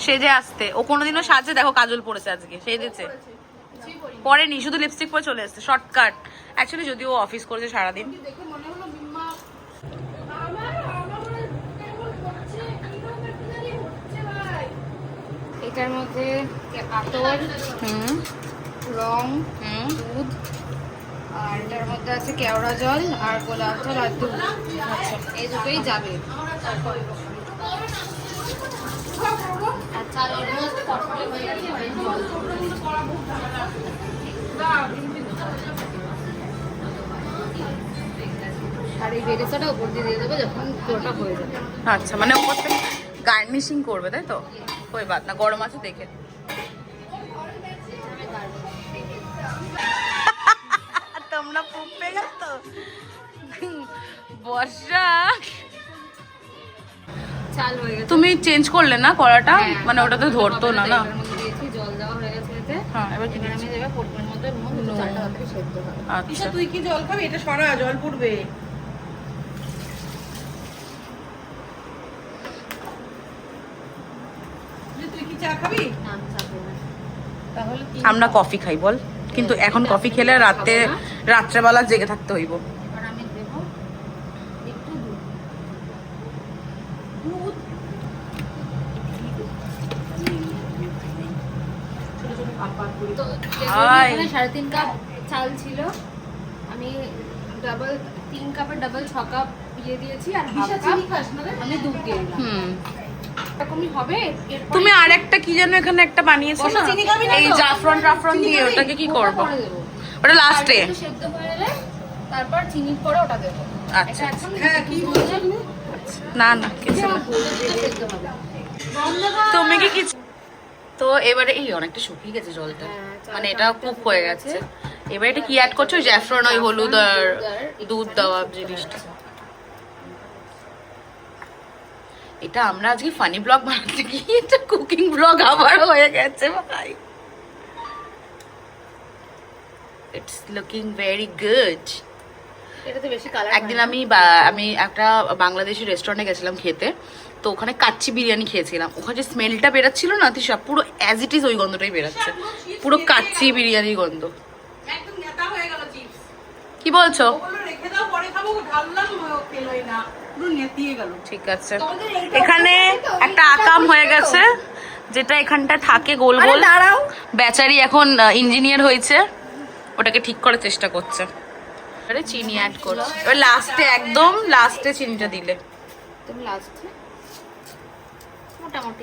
সেজে আসতে। ও কোনোদিনও সাজে, দেখো কাজল পরেছে আজকে, সেজেছে। পরেনি, শুধু লিপস্টিক পরে চলে এসছে, শর্টকাট। অ্যাকচুয়ালি যদিও অফিস করেছে সারাদিন। এটার মধ্যে আতর, রং, দুধ, আর এটার মধ্যে আছে কেওড়া জল আর গোলাপ জল আর দুধ। আচ্ছা, এই দুটোই যাবে। আচ্ছা, অলমোস্ট কটকটে হয়ে গেছে, এবারে জল আর এই বেরেসাটা উপর দিয়ে দিয়ে দেবে যখন পুরোটা হয়ে যাবে। আচ্ছা, মানে উপর থেকে গার্নিশিং করবে, তাই তো? ওই বাদ না, গরম আছে দেখে। তোমরা পুপ পেয়ে গেছ তো বর্ষা। চাল হয়ে গেছে। তুমি চেঞ্জ করলে না কড়াটা? মানে ওটা তো ধরতো না। না, জল দেওয়া হয়ে গেছে এতে। হ্যাঁ, এবার কি আমি দেবে পোটমের মধ্যে নুন, চালটা তাড়াতাড়ি সেদ্ধ হবে। আচ্ছা, তুই কি জল খাবি? এটা সরা, জল পড়বে। তুই কি চা খাবি? না, আমি চা খাবো না। তাহলে আমরা কফি খাই বল, কিন্তু এখন কফি খেলে রাত্রেবেলা জেগে থাকতে হইব। এবার আমি দেব একটু দুধ। তো হাই। এখানে 3.5 কাপ চাল ছিল, আমি 3 কাপের ডাবল 6 কাপ দিয়ে দিয়েছি, আর হাফ কাপ আমি দুধ দিয়ে দিলাম। এরকমই হবে। তুমি আরেকটা কি যেন এখানে একটা বানিয়েছো না, চিনি খাবি না তো? এই জাফরান দিয়ে, ওটাকে কি করবো? পরে দেবো। ওটা লাস্টে। আর একটু সেদ্ধ হয়ে এলে তারপর চিনির পরে ওটা দেবো। আচ্ছা, এটা একদম হ্যাঁ, কি বলছো তুমি? না না কিছু না। সেদ্ধ হবে। তুমি কি কিছু তো এবারে এই অনেকটা শুকিয়ে গেছে জলটা, মানে এটা কুক হয়ে গেছে। এবারে এটা কি অ্যাড করছো? জাফরান, ওই হলুদ আর দুধ দেওয়া জিনিসটা। এটা আমরা আজকে ফানি ব্লগ বানাতে গিয়ে এটা কুকিং ব্লগ আবার হয়ে গেছে ভাই। It's looking very good. এটাতে বেশি কালার। একদিন আমি একটা বাংলাদেশি রেস্টুরেন্টে গেছিলাম খেতে, তো ওখানে কাচ্চি বিরিয়ানি খেয়েছিলাম। ওখানে যে স্মেলটা বেরাচ্ছিল না তিশা, পুরো অ্যাজ ইট ইজ ওই গন্ধটাই বেরাচ্ছে, পুরো কাচ্চি বিরিয়ানির গন্ধ। একদম নেতা হয়ে গেল চিপস। কি বলছো? ওগুলো রেখে দাও, পরে খাবো। ঢাললাম, খেলোই না, পুরো নেতিয়ে গেল। ঠিক আছে, এখানে একটা আকাম হয়ে গেছে, যেটা এখানটা থাকে গোল গোল। বেচারি এখন ইঞ্জিনিয়ার হয়েছে, ওটাকে ঠিক করার চেষ্টা করছে। এবারে চিনি অ্যাড করছে, এবার লাস্টে, একদম লাস্টে চিনিটা দিলে। তুমি লাস্টে মোটামুটি